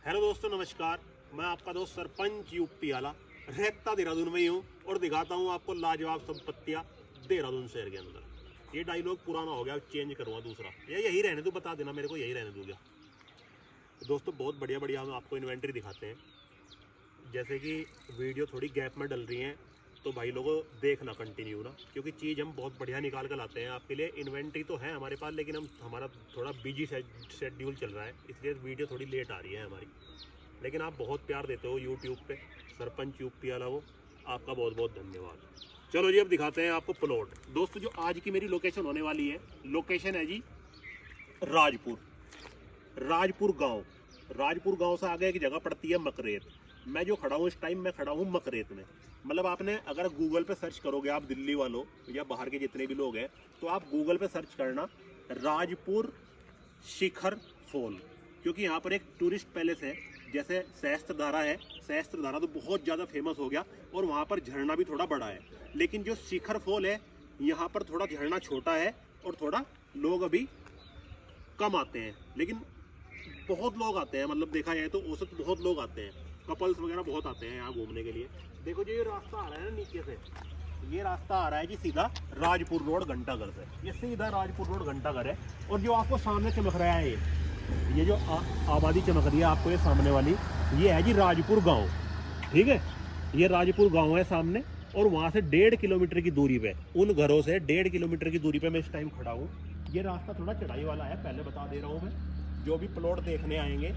Hello दोस्तों, नमस्कार। मैं आपका दोस्त सरपंच यूपी वाला रहता देहरादून में ही हूँ और दिखाता हूँ आपको लाजवाब संपत्तियाँ देहरादून शहर के अंदर। ये डायलॉग पुराना हो गया, चेंज करूँगा दूसरा। ये यही रहने दो, बता देना मेरे को, यही रहने दूंगा। दोस्तों बहुत बढ़िया बढ़िया हम आपको इन्वेंट्री दिखाते हैं। जैसे कि वीडियो थोड़ी गैप में डल रही हैं तो भाई लोगों देखना कंटिन्यू ना, क्योंकि चीज़ हम बहुत बढ़िया निकाल कर लाते हैं आपके लिए। इन्वेंट्री तो है हमारे पास, लेकिन हमारा थोड़ा बिजी शेड्यूल चल रहा है, इसलिए वीडियो थोड़ी लेट आ रही है हमारी। लेकिन आप बहुत प्यार देते हो यूट्यूब पे, सरपंच यूपी वाला वो, आपका बहुत बहुत धन्यवाद। चलो जी, अब दिखाते हैं आपको प्लॉट। दोस्तों जो आज की मेरी लोकेशन होने वाली है, लोकेशन है जी राजपुर गांव। राजपुर गांव से आगे एक जगह पड़ती है मकरेत। मैं जो खड़ा हूँ इस टाइम, मैं खड़ा हूँ मकरेत में। मतलब आपने अगर गूगल पे सर्च करोगे, आप दिल्ली वालों या बाहर के जितने भी लोग हैं, तो आप गूगल पे सर्च करना राजपुर शिखर फॉल, क्योंकि यहाँ पर एक टूरिस्ट पैलेस है। जैसे सहस्त्रधारा है, सहस्त्रधारा तो बहुत ज़्यादा फेमस हो गया और वहाँ पर झरना भी थोड़ा बड़ा है। लेकिन जो शिखर फॉल है, यहाँ पर थोड़ा झरना छोटा है और थोड़ा लोग अभी कम आते हैं, लेकिन बहुत लोग आते हैं। मतलब देखा जाए तो औसत बहुत लोग आते हैं, कपल्स वगैरह बहुत आते हैं यहाँ घूमने के लिए। देखो जो ये रास्ता आ रहा है ना नीचे से, ये रास्ता आ रहा है जी सीधा राजपुर रोड घंटाघर से। ये सीधा राजपुर रोड घंटाघर है। और जो आपको सामने चमक रहा है, ये जो आबादी चमक रही है आपको, ये सामने वाली, ये है जी राजपुर गांव। ठीक है, ये राजपुर गांव है सामने। और वहाँ से 1.5 किलोमीटर की दूरी पे, उन घरों से 1.5 किलोमीटर की दूरी पे मैं इस टाइम खड़ा हूँ। ये रास्ता थोड़ा चढ़ाई वाला है, पहले बता दे रहा हूँ मैं। जो भी प्लॉट देखने आएंगे,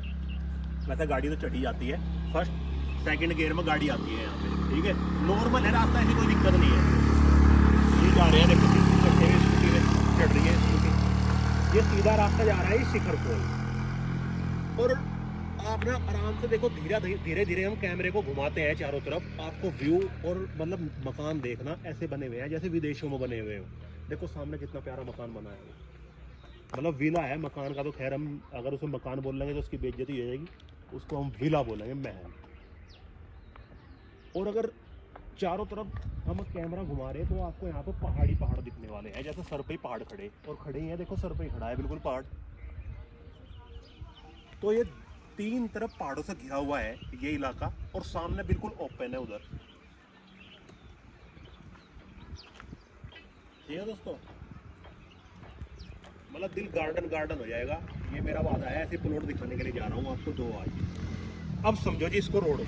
वैसे गाड़ी तो चढ़ी जाती है, फर्स्ट सेकंड गियर में गाड़ी आती है यहाँ पे। ठीक है, नॉर्मल है रास्ता, ऐसी कोई दिक्कत नहीं है। ये जा रहे हैं, देखो स्कूटी में चढ़ रही है स्कूटी। ये सीधा रास्ता जा रहा है शिखर फॉल। और आप ना आराम से देखो, धीरे धीरे हम कैमरे को घुमाते हैं चारों तरफ, आपको व्यू और मतलब मकान देखना ऐसे बने हुए हैं जैसे विदेशों में बने हुए हो। देखो सामने कितना प्यारा मकान बना है, मतलब विला है मकान का। तो खैर हम अगर उसे मकान बोल लेंगे तो उसकी बेइज्जती हो जाएगी, उसको हम विला बोलेंगे, महल। और अगर चारों तरफ हम कैमरा घुमा रहे हैं तो आपको यहाँ पर पहाड़ दिखने वाले हैं, जैसे सर पे ही पहाड़ खड़े और खड़े ही हैं। देखो सर पे ही खड़ा है बिल्कुल पहाड़। तो ये तीन तरफ पहाड़ों से घिरा हुआ है ये इलाका, और सामने बिल्कुल ओपन है उधर। ठीक है दोस्तों, मतलब दिल गार्डन गार्डन हो जाएगा। ये मेरा वादा है, ऐसे प्लॉट दिखाने के लिए जा रहा हूँ आपको दो आज। अब समझो जी इसको, रोड को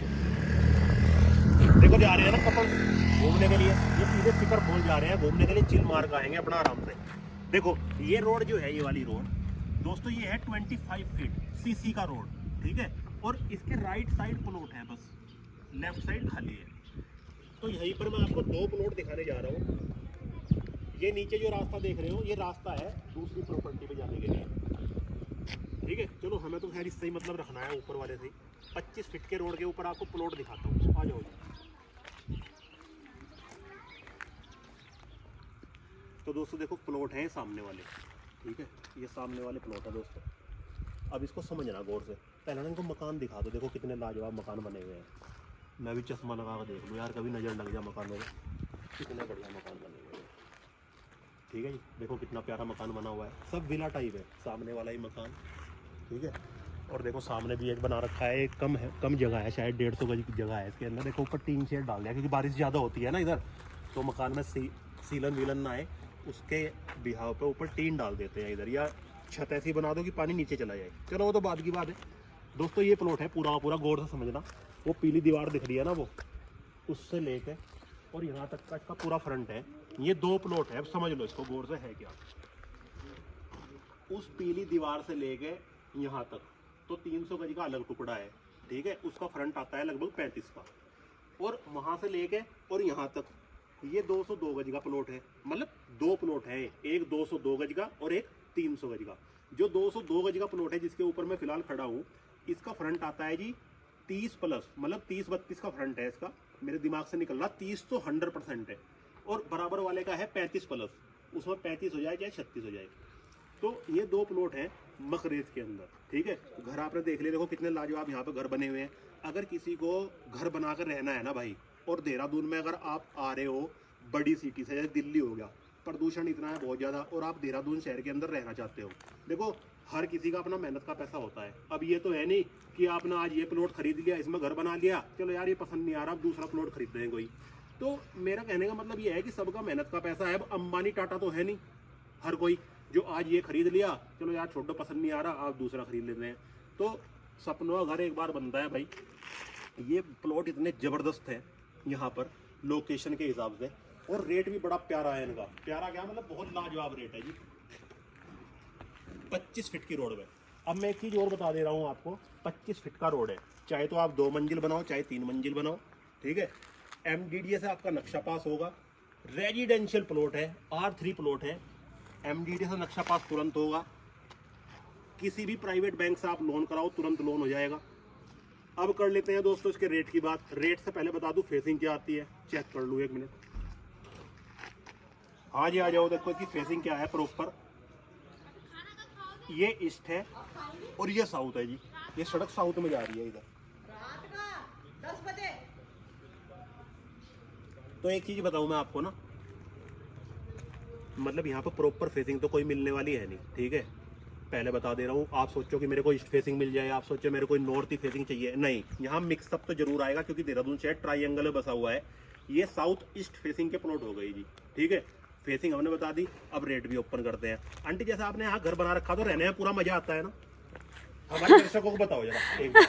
देखो, जा रहे हैं ना कपल घूमने के लिए, ये सीधे शिखर फॉल जा रहे हैं घूमने के लिए, चिल मार कर आएंगे अपना आराम से। देखो ये रोड जो है, ये वाली रोड दोस्तों, ये है 25 फीट सीसी का रोड। ठीक है, और इसके राइट साइड प्लॉट है, बस लेफ्ट साइड खाली है। तो यहीं पर मैं आपको दो प्लॉट दिखाने जा रहा हूँ। ये नीचे जो रास्ता देख रहे हो, ये रास्ता है दूसरी प्रॉपर्टी पे जाने के लिए। ठीक है, चलो हमें तो खैर इससे ही मतलब रखना है, ऊपर वाले से। 25 फीट के रोड के ऊपर आपको प्लॉट दिखाता हूँ, आ जाओ। तो दोस्तों देखो प्लॉट है सामने वाले। ठीक है, ये सामने वाले प्लॉट है दोस्तों। अब इसको समझना गौर से। पहले ना इनको मकान दिखा दो, देखो कितने लाजवाब मकान बने हुए हैं। मैं भी चश्मा लगा कर देख लूँ यार, कभी नज़र लग जाए मकानों में, कितने बढ़िया मकान बने हुए हैं। ठीक है जी, देखो कितना प्यारा मकान बना हुआ है, सब विला टाइप है सामने वाला ही मकान। ठीक है, और देखो सामने भी एक बना रखा है, कम जगह है, शायद 150 गज की जगह है इसके अंदर। देखो ऊपर टीन शेड डाल दिया, क्योंकि बारिश ज़्यादा होती है ना इधर, तो मकान में सीलन वीलन ना आए, उसके बिहाव पे ऊपर टीन डाल देते हैं इधर, या छत ऐसी बना दो कि पानी नीचे चला जाए। चलो वो तो बाद की बात है दोस्तों। ये प्लॉट है पूरा पूरा, गौर से समझना। वो पीली दीवार दिख रही है ना, वो उससे लेके और यहाँ तक का इसका पूरा फ्रंट है। ये दो प्लॉट है, अब समझ लो इसको गौर से है क्या। उस पीली दीवार से लेके यहाँ तक तो 300 गज का अलग टुकड़ा है। ठीक है, उसका फ्रंट आता है लगभग 35 का। और वहाँ से लेके और यहाँ तक ये 202 गज का प्लॉट है। मतलब दो प्लॉट है, एक 202 गज का और एक 300 गज का। जो 202 गज का प्लॉट है जिसके ऊपर मैं फिलहाल खड़ा हूँ, इसका फ्रंट आता है जी 30 प्लस, मतलब 30-32 का फ्रंट है इसका। मेरे दिमाग से निकल रहा, 30 तो 100% है। और बराबर वाले का है 35 प्लस, उसमें 35 हो जाए चाहे 36 हो जाए। तो ये दो प्लॉट हैं मकरेत के अंदर। ठीक है, घर आपने देख लिया, देखो कितने लाजवाब यहाँ पे घर बने हुए हैं। अगर किसी को घर बनाकर रहना है ना भाई, और देहरादून में अगर आप आ रहे हो बड़ी सिटी से, जैसे दिल्ली हो गया, प्रदूषण इतना है बहुत ज़्यादा, और आप देहरादून शहर के अंदर रहना चाहते हो, देखो हर किसी का अपना मेहनत का पैसा होता है। अब ये तो है नहीं कि आपने आज ये प्लॉट खरीद लिया, इसमें घर बना लिया, चलो यार ये पसंद नहीं आ रहा, अब दूसरा प्लॉट खरीद दें कोई। तो मेरा कहने का मतलब ये है कि सबका मेहनत का पैसा है। अब अंबानी टाटा तो है नहीं हर कोई जो आज ये खरीद लिया, चलो यार छोड़ो पसंद नहीं आ रहा, आप दूसरा खरीद लेते हैं। तो सपनों का घर एक बार बनता है भाई। ये प्लॉट इतने ज़बरदस्त है यहाँ पर लोकेशन के हिसाब से, और रेट भी बड़ा प्यारा है इनका। प्यारा क्या मतलब, बहुत लाजवाब रेट है जी। 25 फीट की रोड में। अब मैं एक चीज़ और बता दे रहा हूँ आपको, 25 फीट का रोड है, चाहे तो आप 2 मंजिल बनाओ चाहे 3 मंजिल बनाओ, ठीक है। MDDA से आपका नक्शा पास होगा। रेजिडेंशियल प्लॉट है, R3 प्लॉट है, MDDA से नक्शा पास तुरंत होगा। किसी भी प्राइवेट बैंक से आप लोन कराओ तुरंत लोन हो जाएगा। अब कर लेते हैं दोस्तों इसके रेट की बात। रेट से पहले बता दूं फेसिंग क्या आती है, चेक कर लूँ 1 मिनट। हाँ जी आ जाओ, देखो इसकी फेसिंग क्या है प्रॉपर। ये ईस्ट है और ये साउथ है जी। ये सड़क साउथ में जा रही है इधर। रात का 10 बजे। तो एक चीज बताऊं मैं आपको ना, मतलब यहाँ पर प्रॉपर फेसिंग तो कोई मिलने वाली है नहीं, ठीक है। पहले बता दे रहा हूँ, आप सोचो कि मेरे को ईस्ट फेसिंग मिल जाए, आप सोचो मेरे को नॉर्थ ही फेसिंग चाहिए, नहीं। यहाँ मिक्सअप तो जरूर आएगा क्योंकि देहरादून शहर ट्राइंगल में बसा हुआ है। ये साउथ ईस्ट फेसिंग के प्लॉट हो गई जी, ठीक है। फेसिंग हमने बता दी, अब रेट भी ओपन करते हैं। आंटी जैसा आपने यहाँ घर बना रखा तो रहने में पूरा मजा आता है ना, हमारे दर्शकों को बताओ जरा एक बार।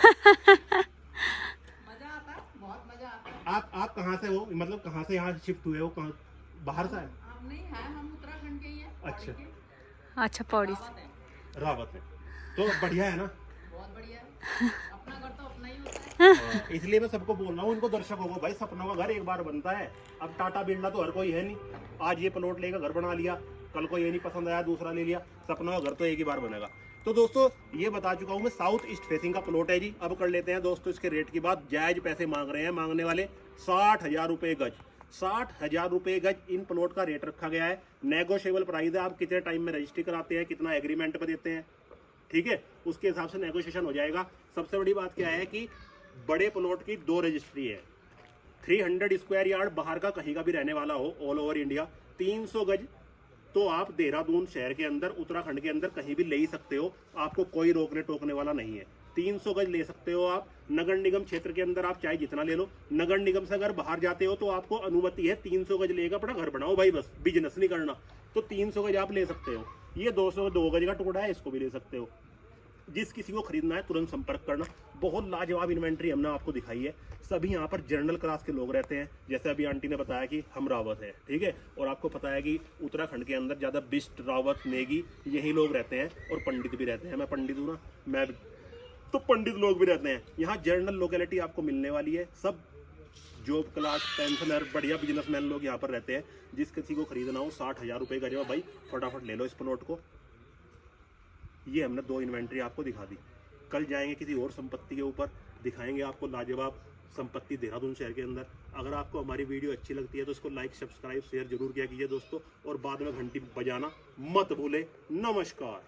मजा आता है, बहुत मजा आता है। आप कहाँ से हो, मतलब कहाँ से यहाँ शिफ्ट हुए हो, कहाँ बाहर से आए? हम नहीं है, हम उत्तराखंड के ही हैं। अच्छा। पौड़ी अच्छा पौड़ी के। से। रावत है। रावत है, तो बढ़िया है ना। बहुत बढ़िया है। अपना घर तो अपना ही होता है। हाँ, इसलिए मैं सबको बोल रहा हूँ, इनको दर्शकों को, भाई सपनों का घर एक बार बनता है। अब टाटा बिरला तो हर कोई है नहीं, आज ये प्लॉट लेकर घर बना लिया, कल को ये नहीं पसंद आया दूसरा ले लिया। सपनों का घर तो एक ही बार बनेगा। तो दोस्तों ये बता चुका हूँ मैं, साउथ ईस्ट फेसिंग का प्लॉट है जी। अब कर लेते हैं दोस्तों इसके रेट की बात। जायज पैसे मांग रहे हैं मांगने वाले, 60,000 रुपये गज। 60,000 रुपये गज इन प्लॉट का रेट रखा गया है। नेगोशिएबल प्राइस है, आप कितने टाइम में रजिस्ट्री कराते हैं, कितना एग्रीमेंट पर देते हैं, ठीक है, उसके हिसाब से नेगोशिएशन हो जाएगा। सबसे बड़ी बात क्या है कि बड़े प्लॉट की 2 रजिस्ट्री है। 300 स्क्वायर यार्ड बाहर का कहीं का भी रहने वाला हो ऑल ओवर इंडिया, 300 गज तो आप देहरादून शहर के अंदर उत्तराखंड के अंदर कहीं भी ले ही सकते हो, आपको कोई रोकने टोकने वाला नहीं है। 300 गज ले सकते हो आप। नगर निगम क्षेत्र के अंदर आप चाहे जितना ले लो, नगर निगम से अगर बाहर जाते हो तो आपको अनुमति है 300 गज लेकर अपना घर बनाओ भाई, बस बिजनेस नहीं करना। तो 300 गज आप ले सकते हो। ये 202 गज का टुकड़ा है, इसको भी ले सकते हो। जिस किसी को खरीदना है तुरंत संपर्क करना। बहुत लाजवाब इन्वेंट्री हमने आपको दिखाई है। सभी यहाँ पर जनरल क्लास के लोग रहते हैं, जैसे अभी आंटी ने बताया कि हम रावत है, ठीक है। और आपको पता है कि उत्तराखंड के अंदर ज़्यादा बिष्ट, रावत, नेगी यही लोग रहते हैं, और पंडित भी रहते हैं। मैं पंडित हूँ ना, मैं तो पंडित लोग भी रहते हैं यहाँ। जनरल लोकेलिटी आपको मिलने वाली है। सब जॉब क्लास, पेंशनर, बढ़िया बिजनेसमैन लोग यहाँ पर रहते हैं। जिस किसी को खरीदना हो 60,000 रुपये का जवाब भाई फटाफट ले लो इस प्लॉट को। ये हमने 2 इन्वेंट्री आपको दिखा दी। कल जाएंगे किसी और संपत्ति के ऊपर, दिखाएंगे आपको लाजवाब संपत्ति देहरादून शहर के अंदर। अगर आपको हमारी वीडियो अच्छी लगती है तो इसको लाइक, सब्सक्राइब, शेयर जरूर किया कीजिए दोस्तों, और बाद में घंटी बजाना मत भूले। नमस्कार।